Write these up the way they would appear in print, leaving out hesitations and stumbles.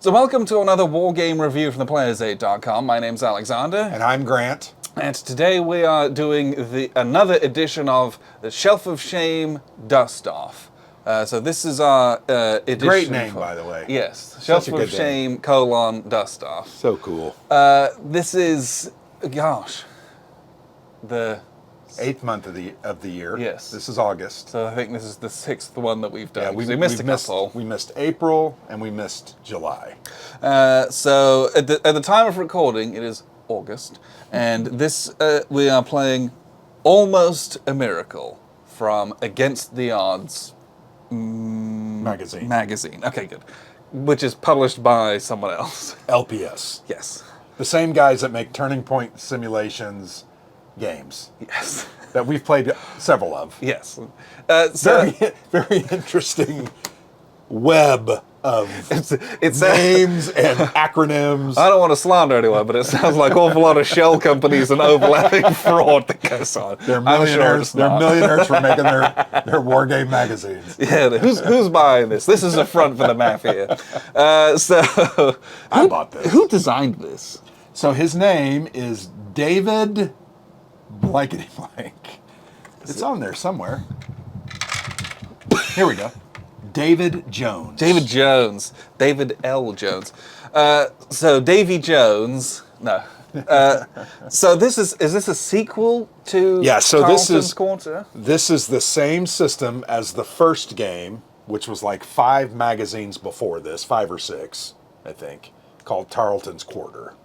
So welcome to another war game review from theplayersaid.com. My name's Alexander. And I'm Grant. And today we are doing another edition of the Shelf of Shame Dust Off. So this is our edition. Great name, by the way. Yes. Shelf Such a of good Shame, Dust Off. So cool. This is, gosh, the 8th month of the year. Yes. This is August. So I think this is the 6th one that we've done. Yeah, we missed a couple. We missed April and we missed July. So at the time of recording, it is August, and this we are playing Almost a Miracle from Against the Odds Magazine. Okay, good. Which is published by someone else. LPS. Yes. The same guys that make Turning Point Simulations games. Yes. That we've played several of. Yes. So Very interesting web of it's names and acronyms. I don't want to slander anyone, but it sounds like an awful lot of shell companies and overlapping fraud that goes on. They're I'm sure millionaires. it's They're not. millionaires for making their war game magazines. Yeah, who's buying this? This is a front for the mafia. So I bought this. Who designed this? So his name is David blankety blank. It's on there somewhere. Here we go. David Jones. David Jones. David L. Jones. So Davy Jones. No. So this is this a sequel to Yeah, so this Tarleton's is- Quarter? This is the same system as the first game, which was like 5 magazines before this, 5 or 6, I think, called Tarleton's Quarter.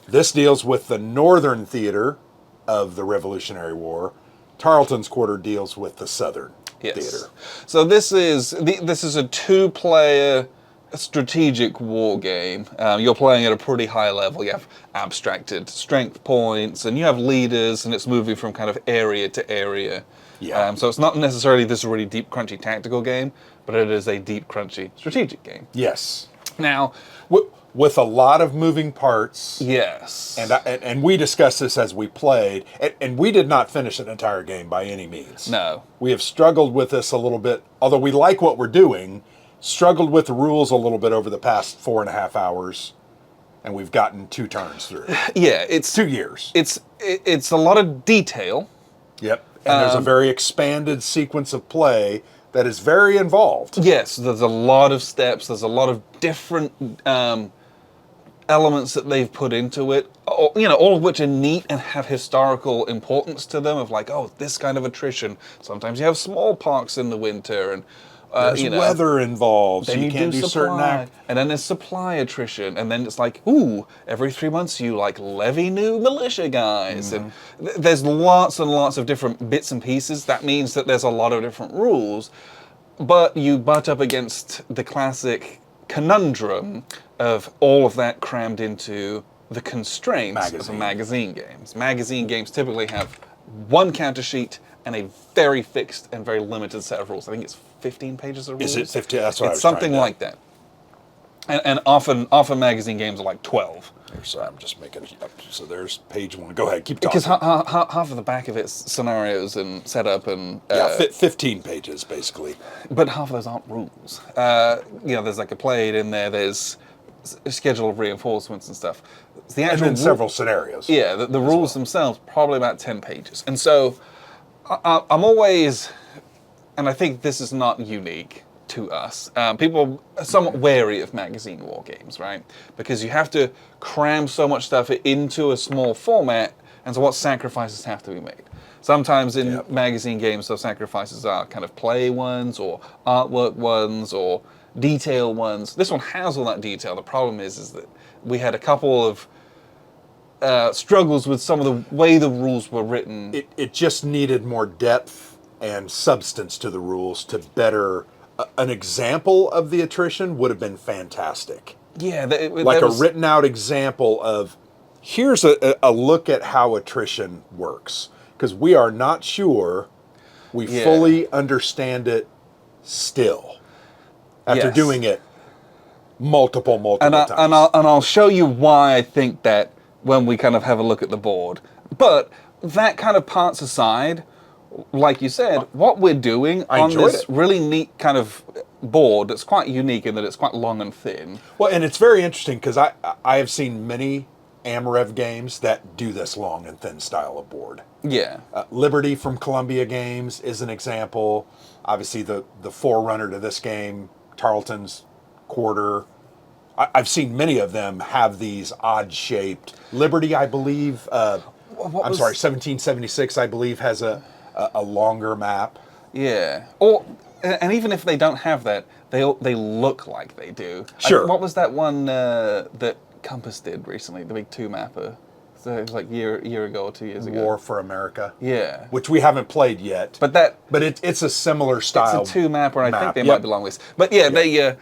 This deals with the northern theater of the Revolutionary War. Tarleton's Quarter deals with the southern theater. So this is a 2-player strategic war game. You're playing at a pretty high level. You have abstracted strength points, and you have leaders, and it's moving from kind of area to area. Yeah. So it's not necessarily this really deep, crunchy tactical game, but it is a deep, crunchy strategic game. Yes. Now, With a lot of moving parts. yes. And we discussed this as we played, and we did not finish an entire game by any means. No. We have struggled with this a little bit, although we like what we're doing, struggled with the rules a little bit over the past 4.5 hours, and we've gotten 2 turns through. Yeah, it's 2 years. it's a lot of detail. Yep. And there's a very expanded sequence of play that is very involved. Yes, there's a lot of steps. There's a lot of different elements that they've put into it. All of which are neat and have historical importance to them. Of like, oh, this kind of attrition. Sometimes you have smallpox in the winter, and There's weather involved, so then you can't do certain acts. and then there's supply attrition, and then it's like, ooh, every 3 months you like levy new militia guys, and there's lots and lots of different bits and pieces. That means that there's a lot of different rules, but you butt up against the classic conundrum of all of that crammed into the constraints of magazine games. Magazine games typically have one counter sheet and a very fixed and very limited set of rules. I think it's 15 pages of rules. Is it 15? That's what I It's was something trying to- like that. And often magazine games are like 12. Sorry, I'm just making it up. So there's page 1. Go ahead, keep talking. Because half of the back of it's scenarios and setup and... 15 pages, basically. But half of those aren't rules. There's like a play in there, there's a schedule of reinforcements and stuff. It's the And actual then several scenarios. Yeah, the rules themselves, probably about 10 pages. And so I'm always, and I think this is not unique to us, people are somewhat wary of magazine war games, right? Because you have to cram so much stuff into a small format, and so what sacrifices have to be made? Sometimes in magazine games, those sacrifices are kind of play ones, or artwork ones, or detail ones. This one has all that detail. The problem is that we had a couple of struggles with some of the way the rules were written. It just needed more depth and substance to the rules to better... an example of the attrition would have been fantastic. Yeah. Like a written out example of, here's a look at how attrition works. Because we are not sure we fully understand it still. After doing it multiple times. And I'll show you why I think that when we kind of have a look at the board. But that kind of parts aside, like you said, what we're doing on this really neat kind of board that's quite unique in that it's quite long and thin. Well, and it's very interesting because I have seen many Amarev games that do this long and thin style of board. Yeah. Liberty from Columbia Games is an example. Obviously, the forerunner to this game, Tarleton's Quarter. I've seen many of them have these odd-shaped. Liberty, I believe. 1776, I believe, has a longer map. Yeah. And even if they don't have that, they look like they do. Sure. What was that one that Compass did recently? The big 2-mapper. So it was like year ago or 2 years ago. War for America. Yeah. Which we haven't played yet. But it's a similar style. It's a 2-mapper, and I think they Yep. might belong with. But yeah, they.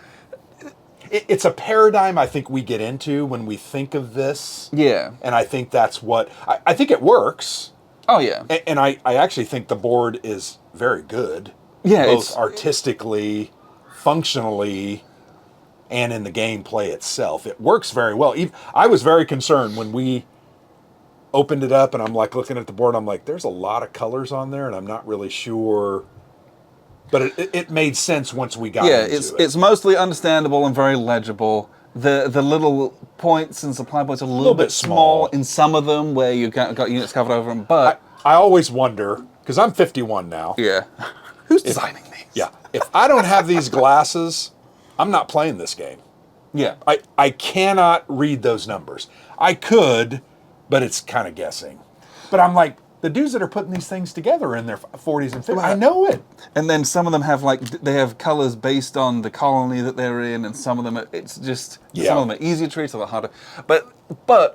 It's a paradigm I think we get into when we think of this. Yeah. And I think that's what I think it works. Oh yeah. And I actually think the board is very good. Yeah, both artistically, functionally, and in the gameplay itself. It works very well. I was very concerned when we opened it up and I'm like looking at the board, I'm like, there's a lot of colors on there and I'm not really sure. But it made sense once we got into it. It's mostly understandable and very legible. The little points and supply points are a little bit small in some of them where you got units covered over them, but... I always wonder, because I'm 51 now. Yeah. Who's designing these? Yeah. If I don't have these glasses, I'm not playing this game. Yeah. I cannot read those numbers. I could, but it's kind of guessing. But I'm like, the dudes that are putting these things together in their 40s and 50s, I know it. And then some of them have they have colors based on the colony that they're in, and some of them it's just some of them are easier to read, some are harder. But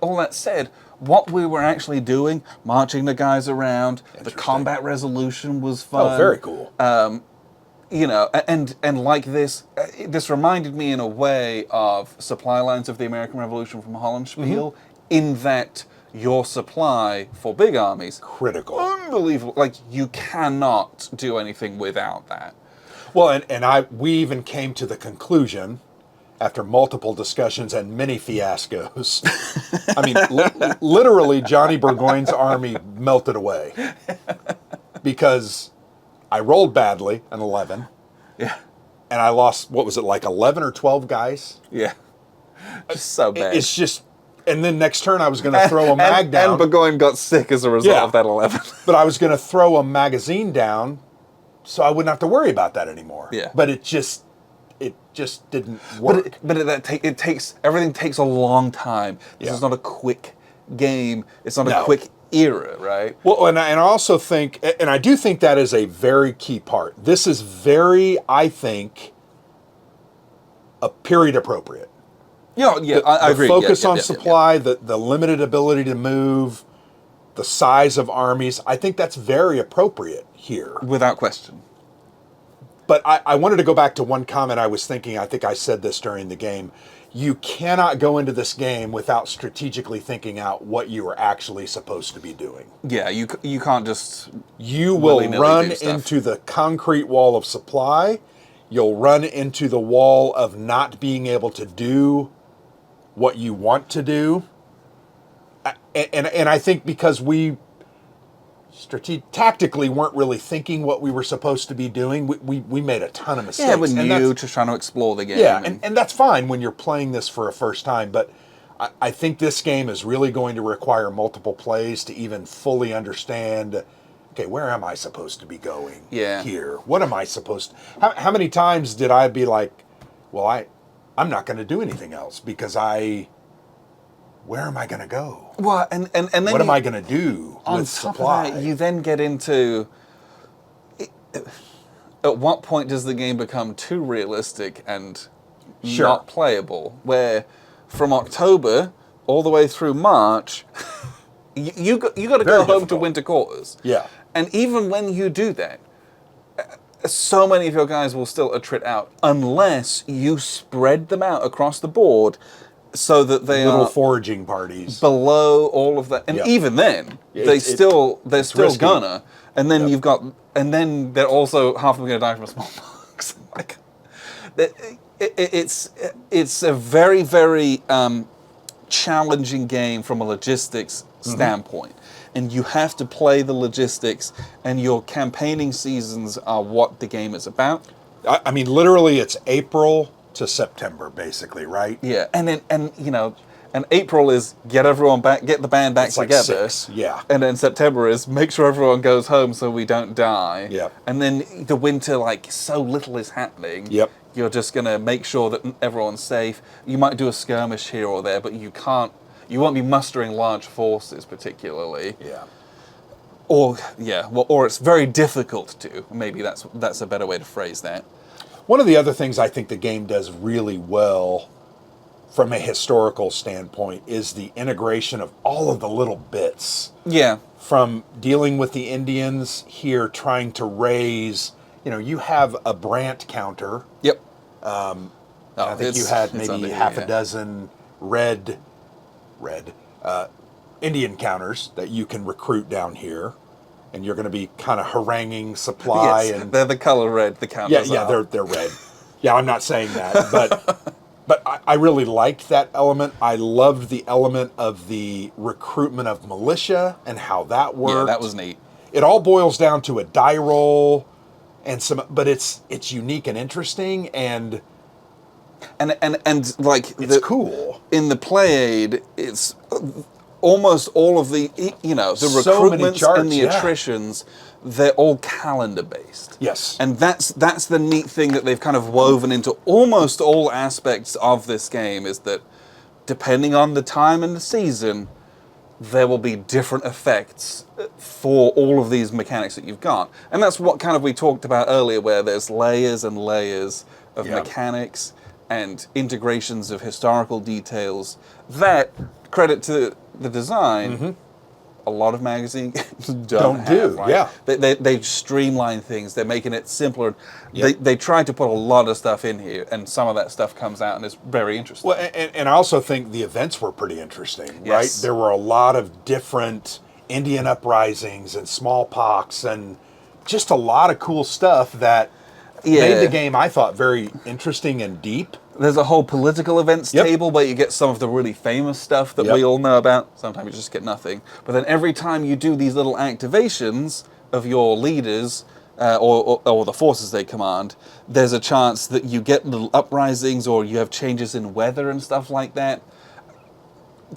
all that said, what we were actually doing, marching the guys around, the combat resolution was fun. Oh, very cool. You know, and like this reminded me in a way of Supply Lines of the American Revolution from Hollandspiel, in that your supply for big armies, critical, unbelievable. Like you cannot do anything without that. Well, and we even came to the conclusion after multiple discussions and many fiascos. I mean, literally, Johnny Burgoyne's army melted away because I rolled badly, an 11. Yeah. And I lost, what was it, like 11 or 12 guys? Yeah. Just so bad. It's just, and then next turn I was going to throw a mag down. And Burgoyne got sick as a result of that 11. But I was going to throw a magazine down so I wouldn't have to worry about that anymore. Yeah. But it just didn't work. But it takes, everything takes a long time. This is not a quick game. It's not a quick era, right? Well, and I also think, and I do think that is a very key part. This is very, I think, a period appropriate. Yeah, I agree. The focus on supply, the limited ability to move, the size of armies, I think that's very appropriate here. Without question. But I wanted to go back to one comment I was thinking. I think I said this during the game. You cannot go into this game without strategically thinking out what you are actually supposed to be doing. Yeah, you can't just... You will run into the concrete wall of supply. You'll run into the wall of not being able to do what you want to do. And I think because we tactically weren't really thinking what we were supposed to be doing, we made a ton of mistakes. Yeah, when you just trying to explore the game. Yeah, and that's fine when you're playing this for a first time, but I think this game is really going to require multiple plays to even fully understand, okay, where am I supposed to be going here? What am I supposed to... How many times did I be like, well, I'm not going to do anything else because where am I going to go? Well, and then what am I going to do on with top supply? of that, you then get into... At what point does the game become too realistic and not playable? Where from October all the way through March, you got to go home to winter quarters. Yeah. And even when you do that, so many of your guys will still attrit out unless you spread them out across the board so that they little are foraging parties below all of that. And even then, they're still risky. Gonna. And then you've got, and then they're also half of them going to die from smallpox. Like, it's a very, very challenging game from a logistics standpoint. And you have to play the logistics, and your campaigning seasons are what the game is about. I mean, literally, it's April to September, basically, right? Yeah, and then and April is get everyone back, get the band back It's like together. 6, yeah. And then September is make sure everyone goes home so we don't die. Yep. And then the winter, like so little is happening. Yep. You're just gonna make sure that everyone's safe. You might do a skirmish here or there, but you can't. You won't be mustering large forces particularly. Yeah. Or or it's very difficult to. Maybe that's a better way to phrase that. One of the other things I think the game does really well from a historical standpoint is the integration of all of the little bits. Yeah. From dealing with the Indians here, trying to raise, you have a Brant counter. Yep. I think you had maybe half a dozen red Indian counters that you can recruit down here. And you're going to be kind of haranguing supply. Yes, and they're the color red, the counters Yeah, are. they're red. Yeah, I'm not saying that, but I really liked that element. I loved the element of the recruitment of militia and how that worked. Yeah, that was neat. It all boils down to a die roll and but it's unique and interesting and like it's cool. In the play aid, it's almost all of the the So many recruitments charts, and the yeah. attritions, they're all calendar based. Yes. And that's the neat thing that they've kind of woven into almost all aspects of this game, is that depending on the time and the season, there will be different effects for all of these mechanics that you've got. And that's what kind of we talked about earlier, where there's layers and layers of Yeah. mechanics and integrations of historical details that, credit to the design, a lot of magazine games don't Don't have. do, Right? yeah. They streamline things. They're making it simpler. Yep. They try to put a lot of stuff in here, and some of that stuff comes out and it's very interesting. Well, and I also think the events were pretty interesting, right? Yes. There were a lot of different Indian uprisings and smallpox and just a lot of cool stuff that made the game, I thought, very interesting and deep. There's a whole political events Yep. table where you get some of the really famous stuff that Yep. we all know about. Sometimes you just get nothing. But then every time you do these little activations of your leaders or the forces they command, there's a chance that you get little uprisings or you have changes in weather and stuff like that.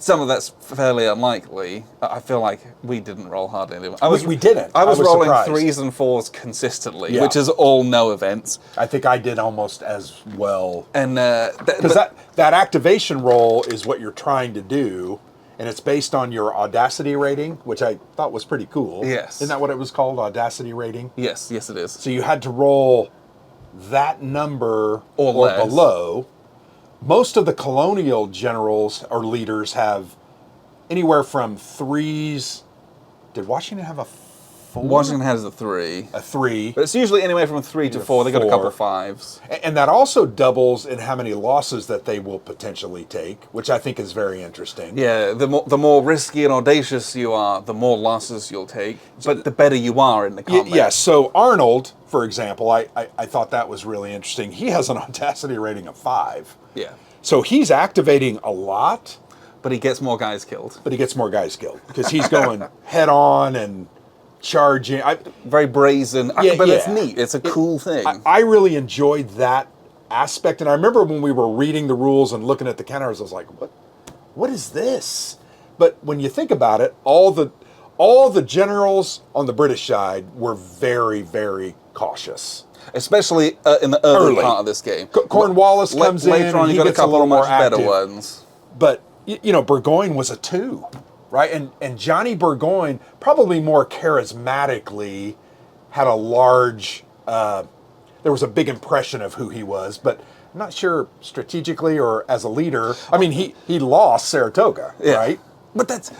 Some of that's fairly unlikely. I feel like we didn't roll hardly any. We didn't. I was rolling surprised. 3s and 4s consistently, Yeah. which is all no events. I think I did almost as well. And Because that activation roll is what you're trying to do, and it's based on your Audacity rating, which I thought was pretty cool. Yes. Isn't that what it was called, Audacity rating? yes, it is. So you had to roll that number Or less. below. Most of the colonial generals or leaders have anywhere from 3s. Did Washington have a 4? Washington has a 3. A 3. But it's usually anywhere from 3 to 4. They got a couple 4. 5s. And that also doubles in how many losses that they will potentially take, which I think is very interesting. Yeah, the more risky and audacious you are, the more losses you'll take. But the better you are in the combat. Yes. So Arnold, for example, I thought that was really interesting. He has an Audacity rating of 5. Yeah. So he's activating a lot, But he gets more guys killed. but he gets more guys killed because he's going head on and charging. Very brazen. Yeah, but it's yeah. neat. It's a cool thing. I really enjoyed that aspect, and I remember when we were reading the rules and looking at the counters, I was like, "What is this?" But when you think about it, all the generals on the British side were very, very cautious. Especially in the early part of this game. Cornwallis comes in, later on, and you he got a gets a couple little of more much better active. ones. But Burgoyne was a 2, right? And Johnny Burgoyne, probably more charismatically, had a large. There was a big impression of who he was, but I'm not sure strategically or as a leader. I mean, he lost Saratoga, right? But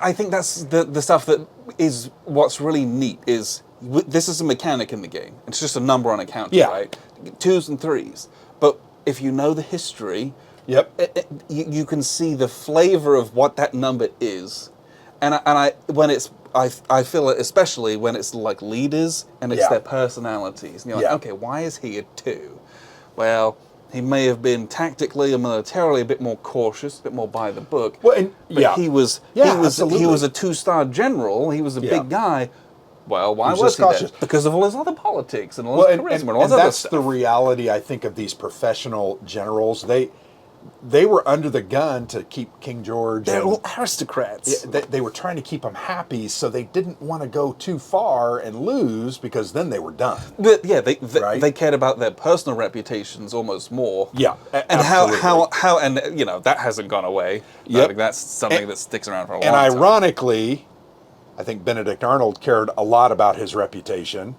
I think that's the stuff that is what's really neat is this is a mechanic in the game. It's just a number on a counter, Yeah. right? 2s and 3s. But if you know the history, Yep. you can see the flavor of what that number is, and I feel it especially when it's like leaders and it's Yeah. their personalities. And you're like, Yeah. okay, why is he a 2? Well, he may have been tactically and militarily a bit more cautious, a bit more by the book. Well, and But he was Yeah, he was absolutely. a 2-star general. He was a Yeah. big guy, Well, why was was just he there? cautious. Because of all his other politics and all Well, his charisma and all his and other that's stuff. the reality, I think, of these professional generals. They were under the gun to keep King George. They're and- all aristocrats. they were trying to keep him happy, so they didn't want to go too far and lose because then they were done. But yeah, Right? they cared about their personal reputations almost more. Yeah, and absolutely. how and that hasn't gone away. Yep. I think that's something that sticks around for a long And time. ironically, I think Benedict Arnold cared a lot about his reputation.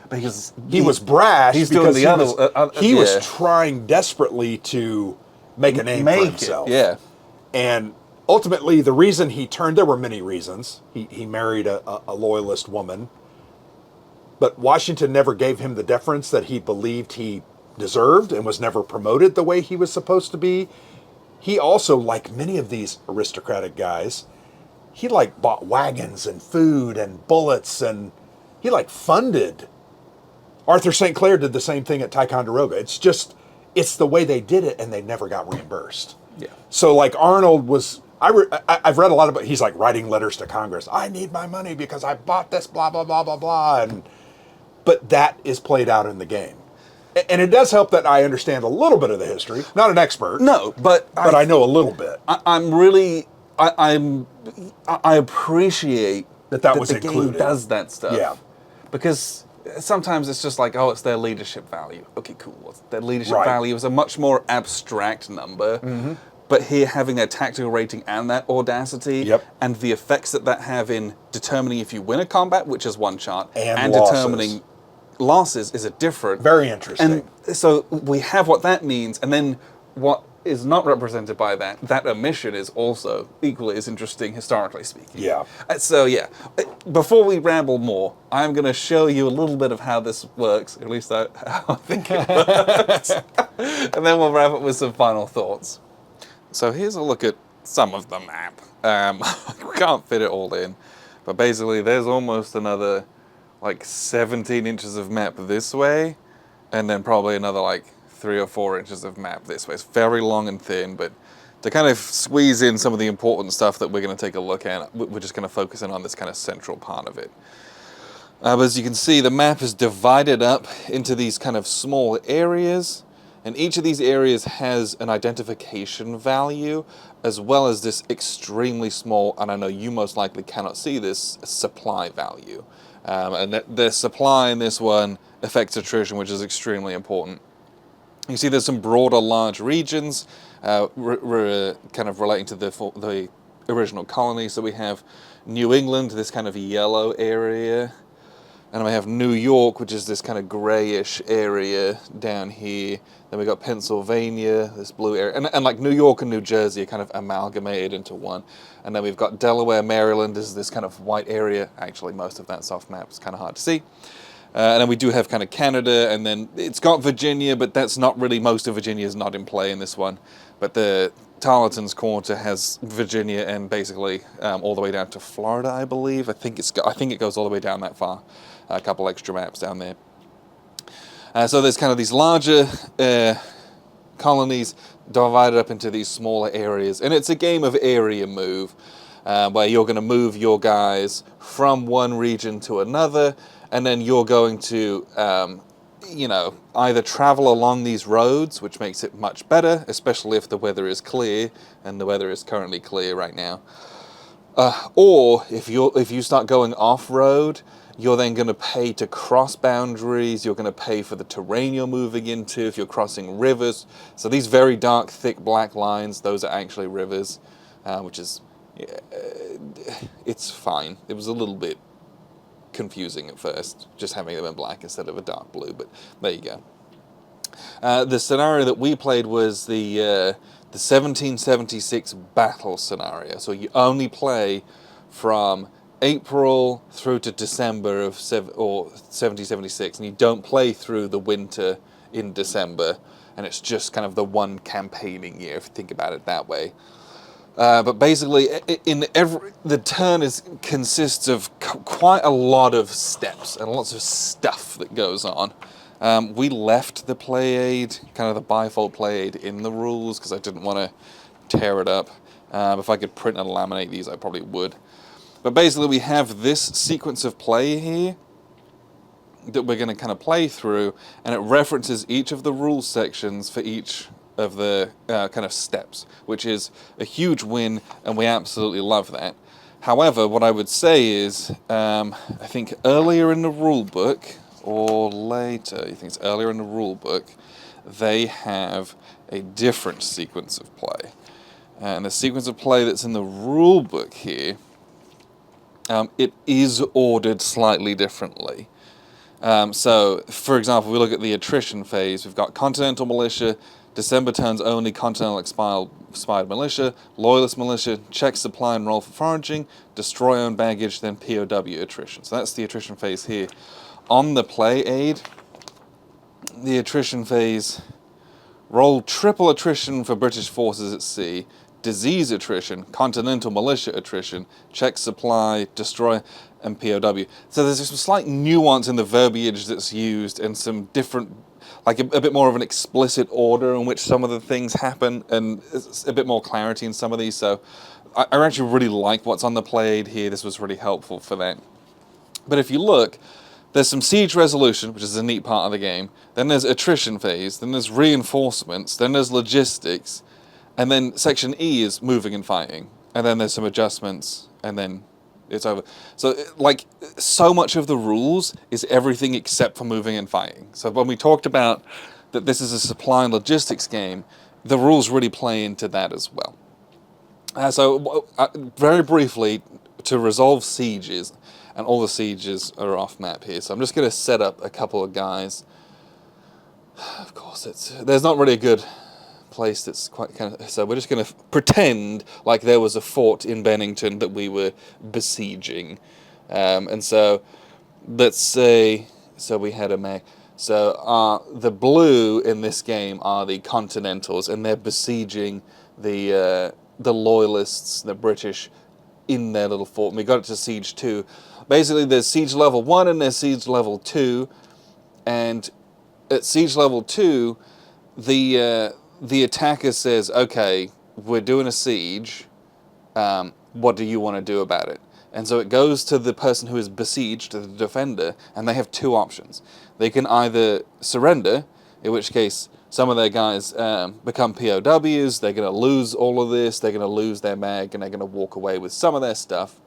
Because He was brash. He's doing because the he was yeah. trying desperately to make a name for Make himself. it, yeah. And ultimately, the reason he turned, there were many reasons. He married a loyalist woman. But Washington never gave him the deference that he believed he deserved and was never promoted the way he was supposed to be. He also, like many of these aristocratic guys, he like bought wagons and food and bullets, and he like funded. Arthur St. Clair did the same thing at Ticonderoga. It's the way they did it, and they never got reimbursed. Yeah. So like Arnold was, I've read a lot about, he's like writing letters to Congress. I need my money because I bought this, blah, blah, blah, blah, blah. But that is played out in the game. And it does help that I understand a little bit of the history. Not an expert. No, but I know a little bit. I'm really I appreciate That was the included. game does that stuff. Yeah. Because sometimes it's just like, oh, it's their leadership value. Okay, cool. What's their leadership Right. value is a much more abstract number. But here, having that tactical rating and that audacity, Yep. and the effects that have in determining if you win a combat, which is one chart, And losses. determining losses is a different. Very interesting. And so we have what that means, and then what is not represented by that omission is also equally as interesting historically speaking. Yeah. So yeah, before we ramble more, I'm going to show you a little bit of how this works, at least how I think it works, and then we'll wrap up with some final thoughts. So here's a look at some of the map. We can't fit it all in, but basically there's almost another like 17 inches of map this way, and then probably another like 3 or 4 inches of map this way. It's very long and thin, but to kind of squeeze in some of the important stuff that we're going to take a look at, we're just going to focus in on this kind of central part of it. But as you can see, the map is divided up into these kind of small areas, and each of these areas has an identification value, as well as this extremely small, and I know you most likely cannot see this, supply value. And the supply in this one affects attrition, which is extremely important. You see there's some broader, large regions kind of relating to the original colony. So we have New England, this kind of yellow area. And we have New York, which is this kind of grayish area down here. Then we got Pennsylvania, this blue area. And like New York and New Jersey are kind of amalgamated into one. And then we've got Delaware, Maryland, is this kind of white area. Actually, most of that soft map is kind of hard to see. And then we do have kind of Canada, and then it's got Virginia, but that's not really, most of Virginia is not in play in this one. But the Tarleton's Quarter has Virginia and basically all the way down to Florida, I believe. I think it goes all the way down that far. A couple extra maps down there. So there's kind of these larger colonies divided up into these smaller areas, and it's a game of area move, where you're going to move your guys from one region to another, and then you're going to, either travel along these roads, which makes it much better, especially if the weather is clear, and the weather is currently clear right now. Or if you start going off-road, you're then going to pay to cross boundaries. You're going to pay for the terrain you're moving into if you're crossing rivers. So these very dark, thick black lines, those are actually rivers, which is, it's fine. It was a little bit confusing at first, just having them in black instead of a dark blue, but there you go. The scenario that we played was the 1776 battle scenario. So you only play from April through to December of 1776, and you don't play through the winter in December, and it's just kind of the one campaigning year, if you think about it that way. But basically, the turn consists of quite a lot of steps and lots of stuff that goes on. We left the play aid, kind of the bifold play aid, in the rules because I didn't want to tear it up. If I could print and laminate these, I probably would. But basically we have this sequence of play here that we're going to kind of play through, and it references each of the rules sections for each of the kind of steps, which is a huge win, and we absolutely love that. However, what I would say is, I think earlier in the rule book, or later, I think it's earlier in the rule book, they have a different sequence of play. And the sequence of play that's in the rule book here, it is ordered slightly differently. So, for example, we look at the attrition phase. We've got Continental Militia, December turns only Continental Expired Militia, Loyalist Militia, check supply and roll for foraging, destroy own baggage, then POW attrition. So that's the attrition phase here. On the play aid, the attrition phase, roll triple attrition for British forces at sea, disease attrition, Continental Militia attrition, check supply, destroy, and POW. So there's some slight nuance in the verbiage that's used, and some different, like a bit more of an explicit order in which some of the things happen, and a bit more clarity in some of these. So I actually really like what's on the play aid here. This was really helpful for that. But if you look, there's some siege resolution, which is a neat part of the game. Then there's attrition phase. Then there's reinforcements. Then there's logistics. And then section E is moving and fighting. And then there's some adjustments. And then it's over. So, like, so much of the rules is everything except for moving and fighting. So when we talked about that this is a supply and logistics game, the rules really play into that as well. Very briefly, to resolve sieges, and all the sieges are off map here, so I'm just going to set up a couple of guys. Of course, there's not really a good place that's quite kind of, so we're just going to pretend like there was a fort in Bennington that we were besieging, and so let's say, so we had a mag. So the blue in this game are the Continentals, and they're besieging the Loyalists, the British, in their little fort. And we got it to Siege 2. Basically, there's Siege Level 1 and there's Siege Level 2. And at Siege Level 2, the attacker says, okay, we're doing a siege. What do you want to do about it? And so it goes to the person who is besieged, the defender, and they have two options. They can either surrender, in which case some of their guys become POWs, they're going to lose all of this, they're going to lose their mag, and they're going to walk away with some of their stuff.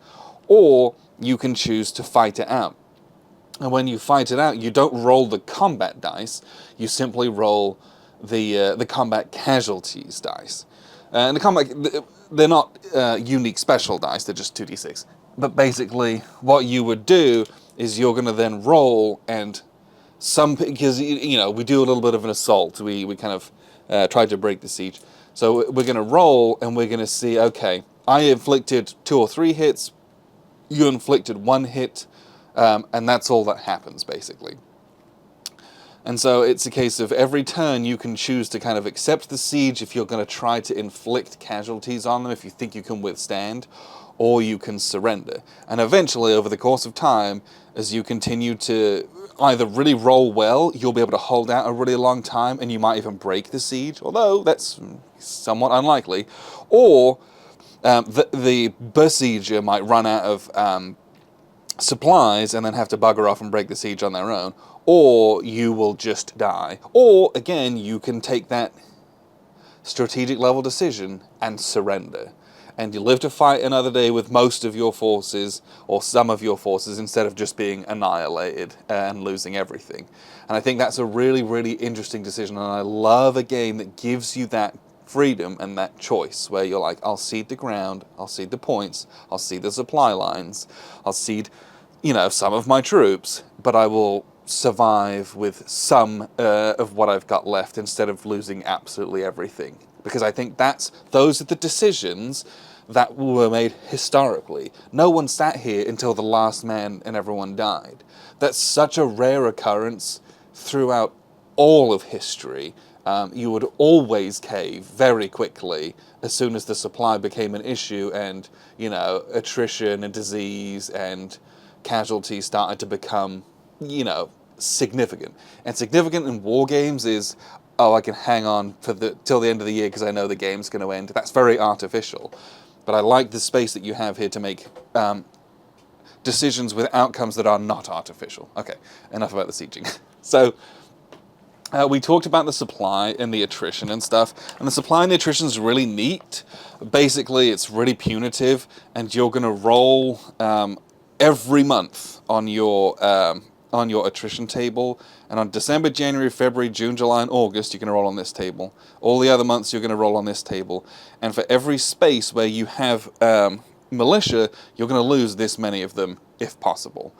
Or you can choose to fight it out. And when you fight it out, you don't roll the combat dice, you simply roll the combat casualties dice. And the combat, they're not unique special dice, they're just 2d6. But basically, what you would do is you're going to then roll, and because we do a little bit of an assault. We kind of try to break the siege. So we're going to roll, and we're going to see, okay, I inflicted 2 or 3 hits, you inflicted 1 hit, and that's all that happens, basically. And so it's a case of every turn you can choose to kind of accept the siege if you're going to try to inflict casualties on them, if you think you can withstand, or you can surrender. And eventually, over the course of time, as you continue to either really roll well, you'll be able to hold out a really long time, and you might even break the siege, although that's somewhat unlikely. Or the besieger might run out of supplies and then have to bugger off and break the siege on their own. Or you will just die. Or, again, you can take that strategic level decision and surrender. And you live to fight another day with most of your forces, or some of your forces, instead of just being annihilated and losing everything. And I think that's a really, really interesting decision, and I love a game that gives you that freedom and that choice, where you're like, I'll cede the ground, I'll cede the points, I'll cede the supply lines, I'll cede, some of my troops, but I will survive with some of what I've got left, instead of losing absolutely everything. Because I think those are the decisions that were made historically. No one sat here until the last man and everyone died. That's such a rare occurrence throughout all of history. You would always cave very quickly as soon as the supply became an issue, and, attrition and disease and casualties started to become, significant. And significant in war games is, I can hang on till the end of the year because I know the game's going to end. That's very artificial. But I like the space that you have here to make decisions with outcomes that are not artificial. Okay, enough about the sieging. So we talked about the supply and the attrition and stuff, and the supply and the attrition is really neat. Basically, it's really punitive, and you're going to roll every month on your attrition table. And on December, January, February, June, July, and August, you're going to roll on this table. All the other months, you're going to roll on this table. And for every space where you have militia, you're going to lose this many of them, if possible.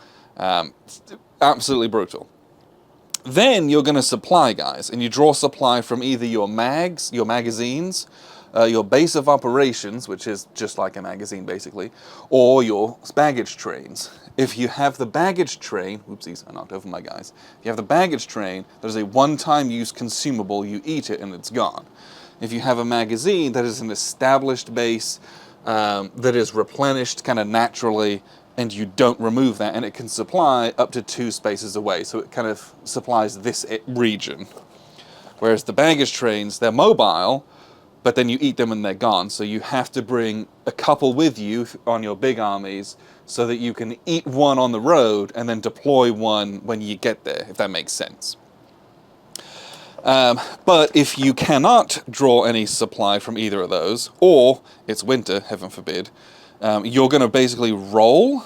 Absolutely brutal. Then you're going to supply guys, and you draw supply from either your magazines, your base of operations, which is just like a magazine basically, or your baggage trains. If you have the baggage train, oopsies, I knocked over my guys. If you have the baggage train, there's a one-time use consumable, you eat it and it's gone. If you have a magazine that is an established base that is replenished kind of naturally, and you don't remove that, and it can supply up to 2 spaces away, so it kind of supplies this region. Whereas the baggage trains, they're mobile, but then you eat them and they're gone, so you have to bring a couple with you on your big armies so that you can eat one on the road and then deploy one when you get there, if that makes sense. But if you cannot draw any supply from either of those, or it's winter, heaven forbid, you're going to basically roll,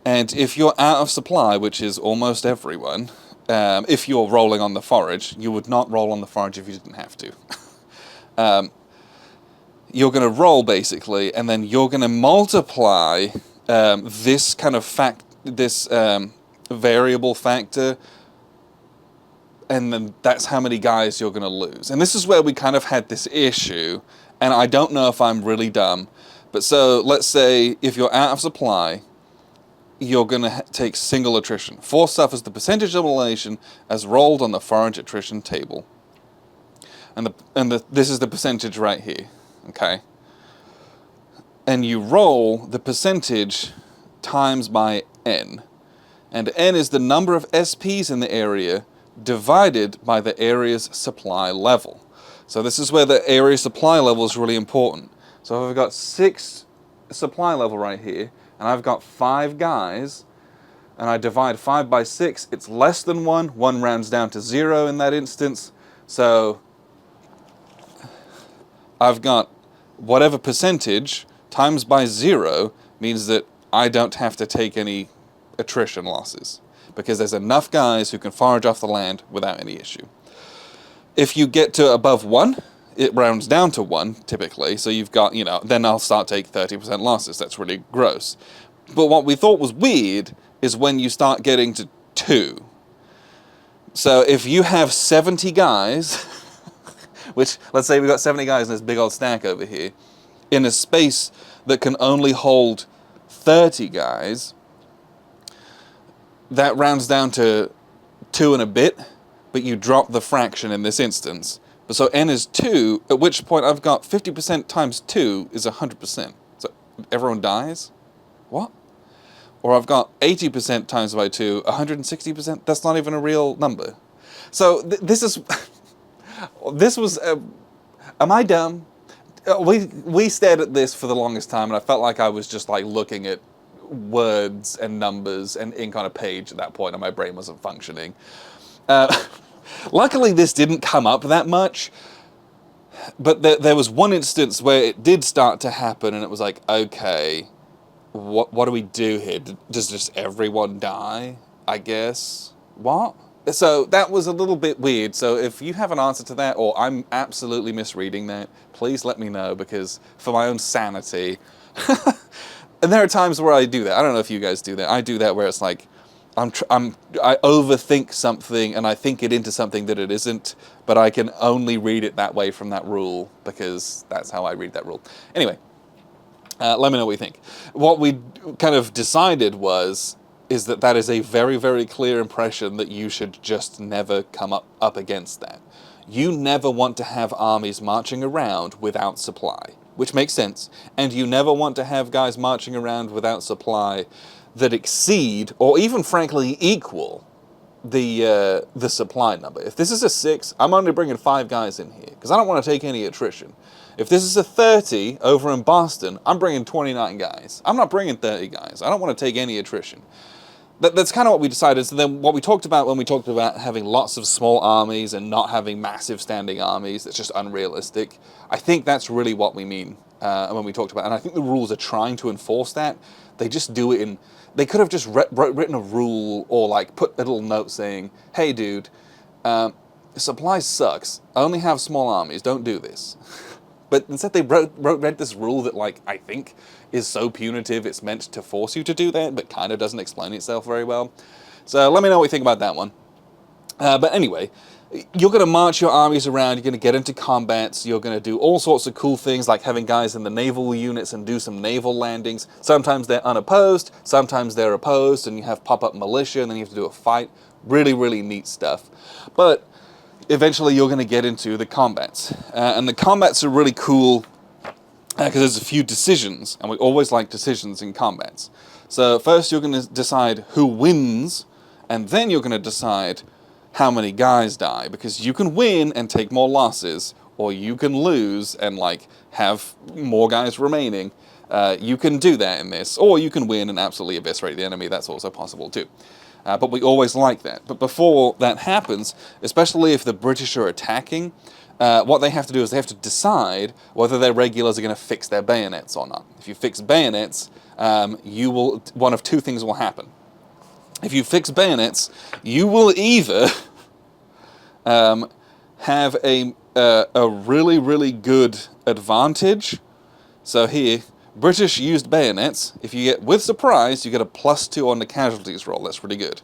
and if you're out of supply, which is almost everyone, if you're rolling on the forage, you would not roll on the forage if you didn't have to. You're going to roll, basically, and then you're going to multiply this kind of this variable factor, and then that's how many guys you're going to lose. And this is where we kind of had this issue, and I don't know if I'm really dumb, but so let's say if you're out of supply, you're going to take single attrition. Force suffers the percentage of elimination as rolled on the forage attrition table. And this is the percentage right here, okay? And you roll the percentage times by n. And n is the number of SPs in the area divided by the area's supply level. So this is where the area supply level is really important. So if I've got 6 supply level right here, and I've got 5 guys, and I divide 5 by 6, it's less than 1. 1 rounds down to 0 in that instance. So I've got whatever percentage times by 0 means that I don't have to take any attrition losses, because there's enough guys who can forage off the land without any issue. If you get to above 1, it rounds down to 1, typically, so you've got, then I'll start taking 30% losses. That's really gross. But what we thought was weird is when you start getting to 2. So if you have 70 guys, which, let's say we've got 70 guys in this big old stack over here, in a space that can only hold 30 guys, that rounds down to 2 and a bit, but you drop the fraction in this instance. So n is 2, at which point I've got 50% times 2 is 100%. So everyone dies? What? Or I've got 80% times by 2, 160%? That's not even a real number. So this was, am I dumb? We stared at this for the longest time, and I felt like I was just like looking at words and numbers and ink on a page at that point, and my brain wasn't functioning. Luckily, this didn't come up that much, but there was one instance where it did start to happen, and it was like, okay, what do we do here? Does just everyone die, I guess? What? So that was a little bit weird. So if you have an answer to that, or I'm absolutely misreading that, please let me know, because for my own sanity. And there are times where I do that. I don't know if you guys do that. I do that where it's like, I overthink something and I think it into something that it isn't, but I can only read it that way from that rule, because that's how I read that rule. Anyway, let me know what you think. What we kind of decided is that is a very, very clear impression that you should just never come up against that. You never want to have armies marching around without supply, which makes sense, and you never want to have guys marching around without supply that exceed, or even frankly equal, the supply number. If this is a 6, I'm only bringing 5 guys in here because I don't want to take any attrition. If this is a 30 over in Boston, I'm bringing 29 guys. I'm not bringing 30 guys. I don't want to take any attrition. That's kind of what we decided. So then what we talked about when we talked about having lots of small armies and not having massive standing armies, that's just unrealistic. I think that's really what we mean when we talked about it. And I think the rules are trying to enforce that. They just do it in... They could have just written a rule or like put a little note saying, hey dude, supplies sucks. Only have small armies. Don't do this. But instead they read this rule that, like, I think is so punitive it's meant to force you to do that, but kind of doesn't explain itself very well. So let me know what you think about that one. But anyway, you're going to march your armies around, you're going to get into combats, you're going to do all sorts of cool things like having guys in the naval units and do some naval landings. Sometimes they're unopposed, sometimes they're opposed, and you have pop-up militia, and then you have to do a fight. Really, really neat stuff. But eventually you're going to get into the combats. And the combats are really cool because there's a few decisions, and we always like decisions in combats. So first you're going to decide who wins, and then you're going to decide how many guys die, because you can win and take more losses, or you can lose and like have more guys remaining. You can do that in this, or you can win and absolutely eviscerate the enemy. That's also possible too. But we always like that. But before that happens, especially if the British are attacking, what they have to do is they have to decide whether their regulars are going to fix their bayonets or not. If you fix bayonets, one of two things will happen. If you fix bayonets, you will either have a really, really good advantage. So here, British used bayonets. If you get with surprise, you get a +2 on the casualties roll. That's pretty good.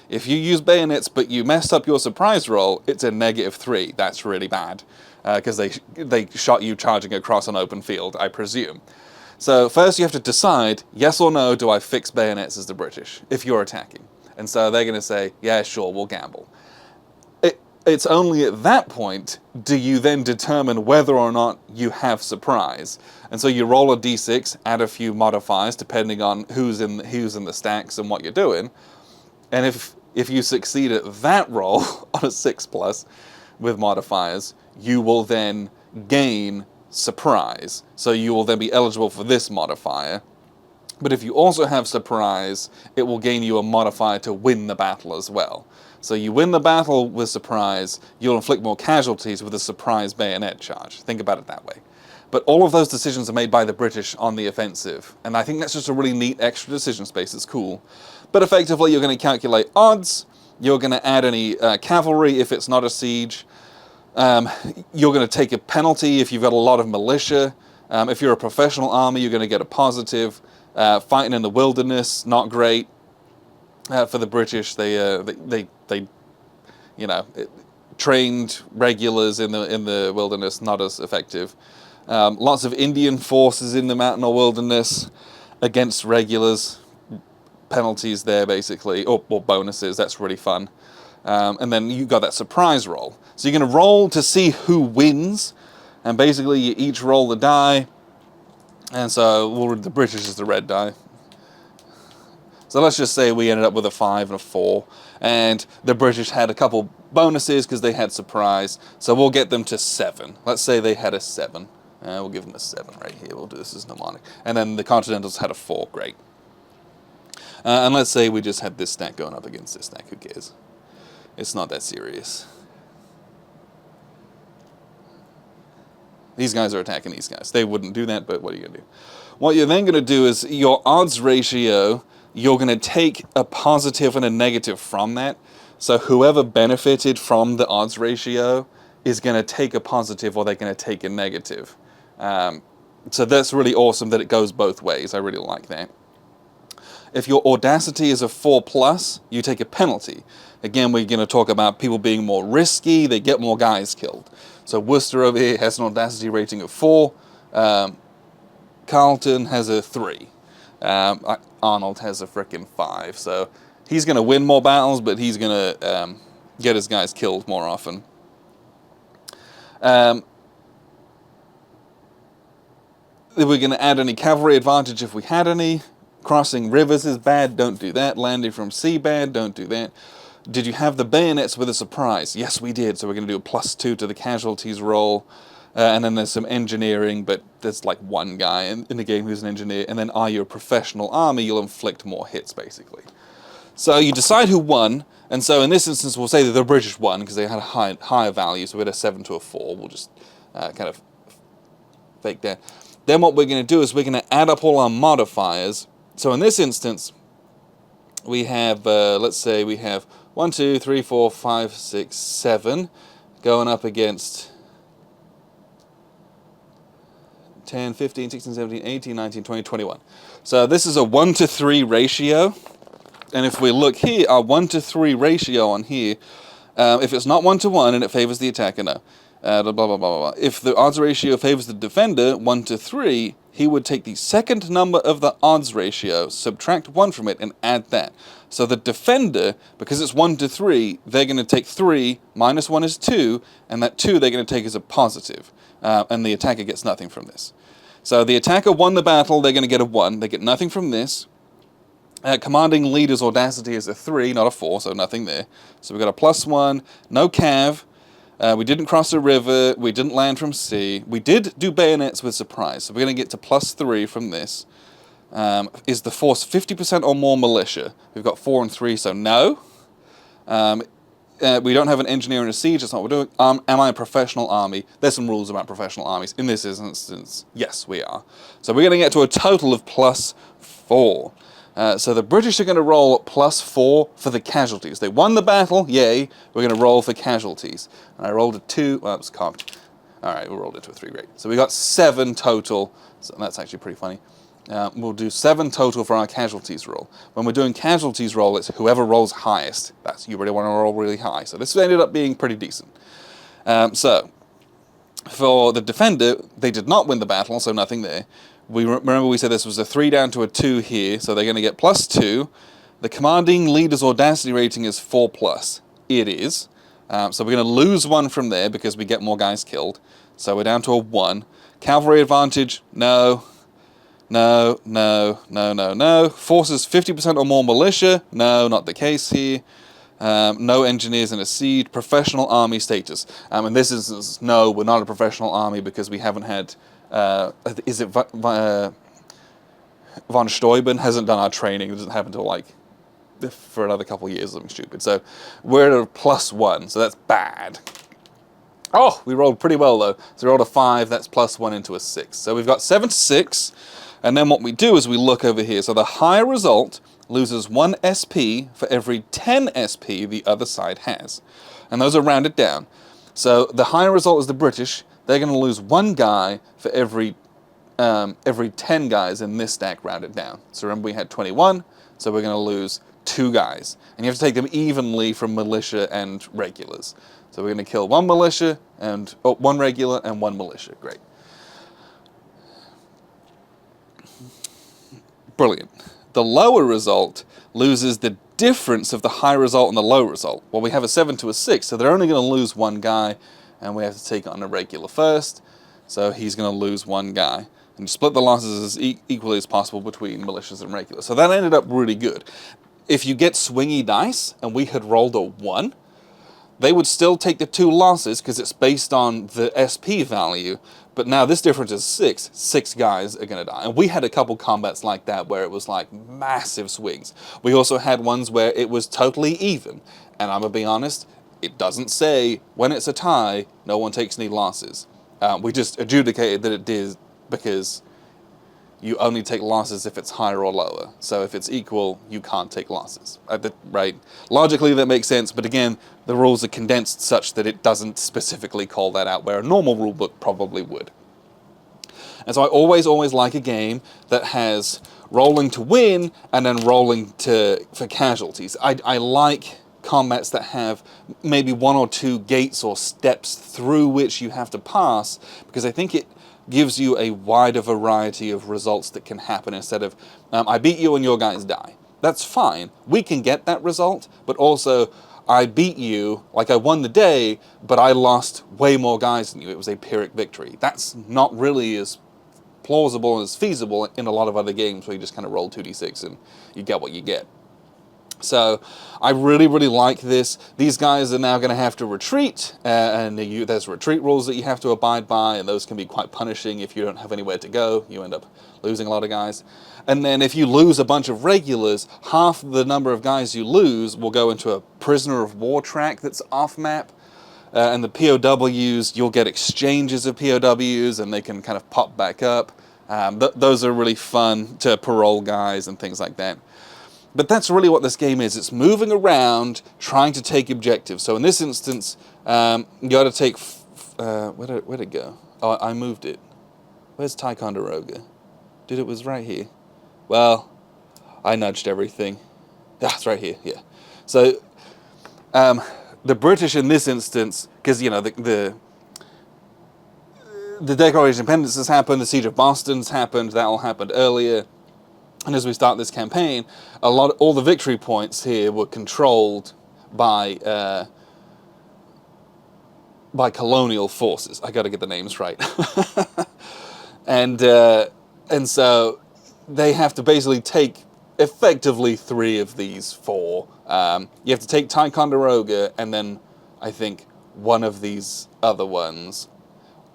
If you use bayonets but you messed up your surprise roll, it's a -3. That's really bad because they shot you charging across an open field, I presume. So first you have to decide, yes or no, do I fix bayonets as the British, if you're attacking? And so they're going to say, yeah, sure, we'll gamble. It's only at that point do you then determine whether or not you have surprise. And so you roll a d6, add a few modifiers depending on who's in the stacks and what you're doing. And if you succeed at that roll on a 6+ with modifiers, you will then gain surprise. So you will then be eligible for this modifier. But if you also have surprise, it will gain you a modifier to win the battle as well. So you win the battle with surprise, you'll inflict more casualties with a surprise bayonet charge. Think about it that way. But all of those decisions are made by the British on the offensive. And I think that's just a really neat extra decision space. It's cool. But effectively, you're going to calculate odds. You're going to add any cavalry if it's not a siege. You're going to take a penalty if you've got a lot of militia. If you're a professional army, you're going to get a positive. Fighting in the wilderness, not great. For the British, they trained regulars in the wilderness, not as effective. Lots of Indian forces in the mountain or wilderness against regulars. Penalties there, basically, or bonuses. That's really fun. And then you got that surprise roll. So you're going to roll to see who wins, and basically you each roll the die. And so the British is the red die. So let's just say we ended up with a 5 and a 4, and the British had a couple bonuses because they had surprise, so we'll get them to 7. Let's say they had a 7. We'll give them a 7 right here. We'll do this as mnemonic. And then the Continentals had a 4. Great. And let's say we just had this stack going up against this stack. Who cares? It's not that serious. These guys are attacking these guys. They wouldn't do that, but what are you going to do? What you're then going to do is your odds ratio, you're going to take a positive and a negative from that. So whoever benefited from the odds ratio is going to take a positive, or they're going to take a negative. So that's really awesome that it goes both ways. I really like that. If your audacity is a 4+, you take a penalty. Again, we're going to talk about people being more risky. They get more guys killed. So Worcester over here has an audacity rating of 4. Carleton has a 3. Arnold has a frickin' 5. So he's going to win more battles, but he's going to get his guys killed more often. We're going to add any cavalry advantage if we had any. Crossing rivers is bad, don't do that. Landing from sea, bad, don't do that. Did you have the bayonets with a surprise? Yes, we did. So we're going to do a +2 to the casualties roll. And then there's some engineering, but there's like one guy in the game who's an engineer. And then are you a professional army? You'll inflict more hits, basically. So you decide who won. And so in this instance, we'll say that the British won because they had a higher value. So we had a 7 to a 4. We'll just kind of fake that. Then what we're going to do is we're going to add up all our modifiers. So in this instance, we have, let's say we have 1, 2, 3, 4, 5, 6, 7 going up against 10, 15, 16, 17, 18, 19, 20, 21. So this is a 1 to 3 ratio. And if we look here, our 1 to 3 ratio on here, if it's not 1 to 1 and it favors the attacker, no. Blah, blah, blah, blah, blah. If the odds ratio favors the defender, 1 to 3, he would take the second number of the odds ratio, subtract 1 from it, and add that. So the defender, because it's 1 to 3, they're going to take 3, minus 1 is 2, and that 2 they're going to take as a positive. And the attacker gets nothing from this. So the attacker won the battle, they're going to get a 1. They get nothing from this. Commanding leader's audacity is a 3, not a 4, so nothing there. So we've got a +1, no cav. We didn't cross a river, we didn't land from sea. We did do bayonets with surprise, so we're going to get to +3 from this. Is the force 50% or more militia? We've got 4 and 3, so no. We don't have an engineer in a siege, that's not what we're doing. Am I a professional army? There's some rules about professional armies. In this instance, yes, we are. So we're going to get to a total of +4. So the British are going to roll +4 for the casualties. They won the battle, yay. We're going to roll for casualties. And I rolled a 2, well, it was cocked. All right, we rolled it to a 3, great. So we got 7 total, so that's actually pretty funny. We'll do 7 total for our casualties roll. When we're doing casualties roll, it's whoever rolls highest. That's, you really want to roll really high. So this ended up being pretty decent. So for the defender, they did not win the battle, so nothing there. Remember we said this was a 3 down to a 2 here, so they're going to get +2. The commanding leader's audacity rating is 4+. It is. So we're going to lose 1 from there because we get more guys killed. So we're down to a 1. Cavalry advantage, no. No, no, no, no, no. Forces 50% or more militia, no, not the case here. No engineers in a siege. Professional army status. In this instance, no, we're not a professional army because we haven't had... is it von Steuben hasn't done our training. It doesn't happen until like for another couple of years or something stupid. So we're at a +1, so that's bad. Oh, we rolled pretty well though. So we rolled a 5, that's +1 into a 6. So we've got 7 to 6, and then what we do is we look over here. So the higher result loses 1 SP for every 10 SP the other side has. And those are rounded down. So the higher result is the British. They're going to lose 1 guy for every 10 guys in this stack rounded down. So remember we had 21, so we're going to lose 2 guys. And you have to take them evenly from militia and regulars. So we're going to kill 1 militia, and 1 regular and 1 militia. Great. Brilliant. The lower result loses the difference of the high result and the low result. Well, we have a 7 to a 6, so they're only going to lose 1 guy, and we have to take it on a regular first, so he's going to lose 1 guy. And split the losses as equally as possible between militias and regulars. So that ended up really good. If you get swingy dice, and we had rolled a 1, they would still take the 2 losses because it's based on the SP value, but now this difference is 6. 6 guys are going to die. And we had a couple combats like that where it was like massive swings. We also had ones where it was totally even. And I'm going to be honest, it doesn't say when it's a tie, no one takes any losses. We just adjudicated that it did because you only take losses if it's higher or lower. So if it's equal, you can't take losses, right? Logically, that makes sense, but again, the rules are condensed such that it doesn't specifically call that out, where a normal rule book probably would. And so I always like a game that has rolling to win and then rolling for casualties. I like combats that have maybe 1 or 2 gates or steps through which you have to pass, because I think it gives you a wider variety of results that can happen instead of, I beat you and your guys die. That's fine. We can get that result, but also, I beat you, like I won the day, but I lost way more guys than you. It was a Pyrrhic victory. That's not really as plausible and as feasible in a lot of other games where you just kind of roll 2d6 and you get what you get. So I really, really like this. These guys are now going to have to retreat, and there's retreat rules that you have to abide by, and those can be quite punishing if you don't have anywhere to go. You end up losing a lot of guys. And then if you lose a bunch of regulars, half the number of guys you lose will go into a prisoner of war track that's off-map. And the POWs, you'll get exchanges of POWs, and they can kind of pop back up. Those are really fun to parole guys and things like that. But that's really what this game is. It's moving around, trying to take objectives. So in this instance, you got to take... where'd it go? Oh, I moved it. Where's Ticonderoga? Dude, it was right here. Well, I nudged everything. Ah, it's right here, yeah. So, the British in this instance, because, you know, the Declaration of Independence has happened, the Siege of Boston's happened, that all happened earlier. And as we start this campaign, all the victory points here were controlled by colonial forces. I got to get the names right. and so they have to basically take effectively 3 of these 4. You have to take Ticonderoga and then I think one of these other ones,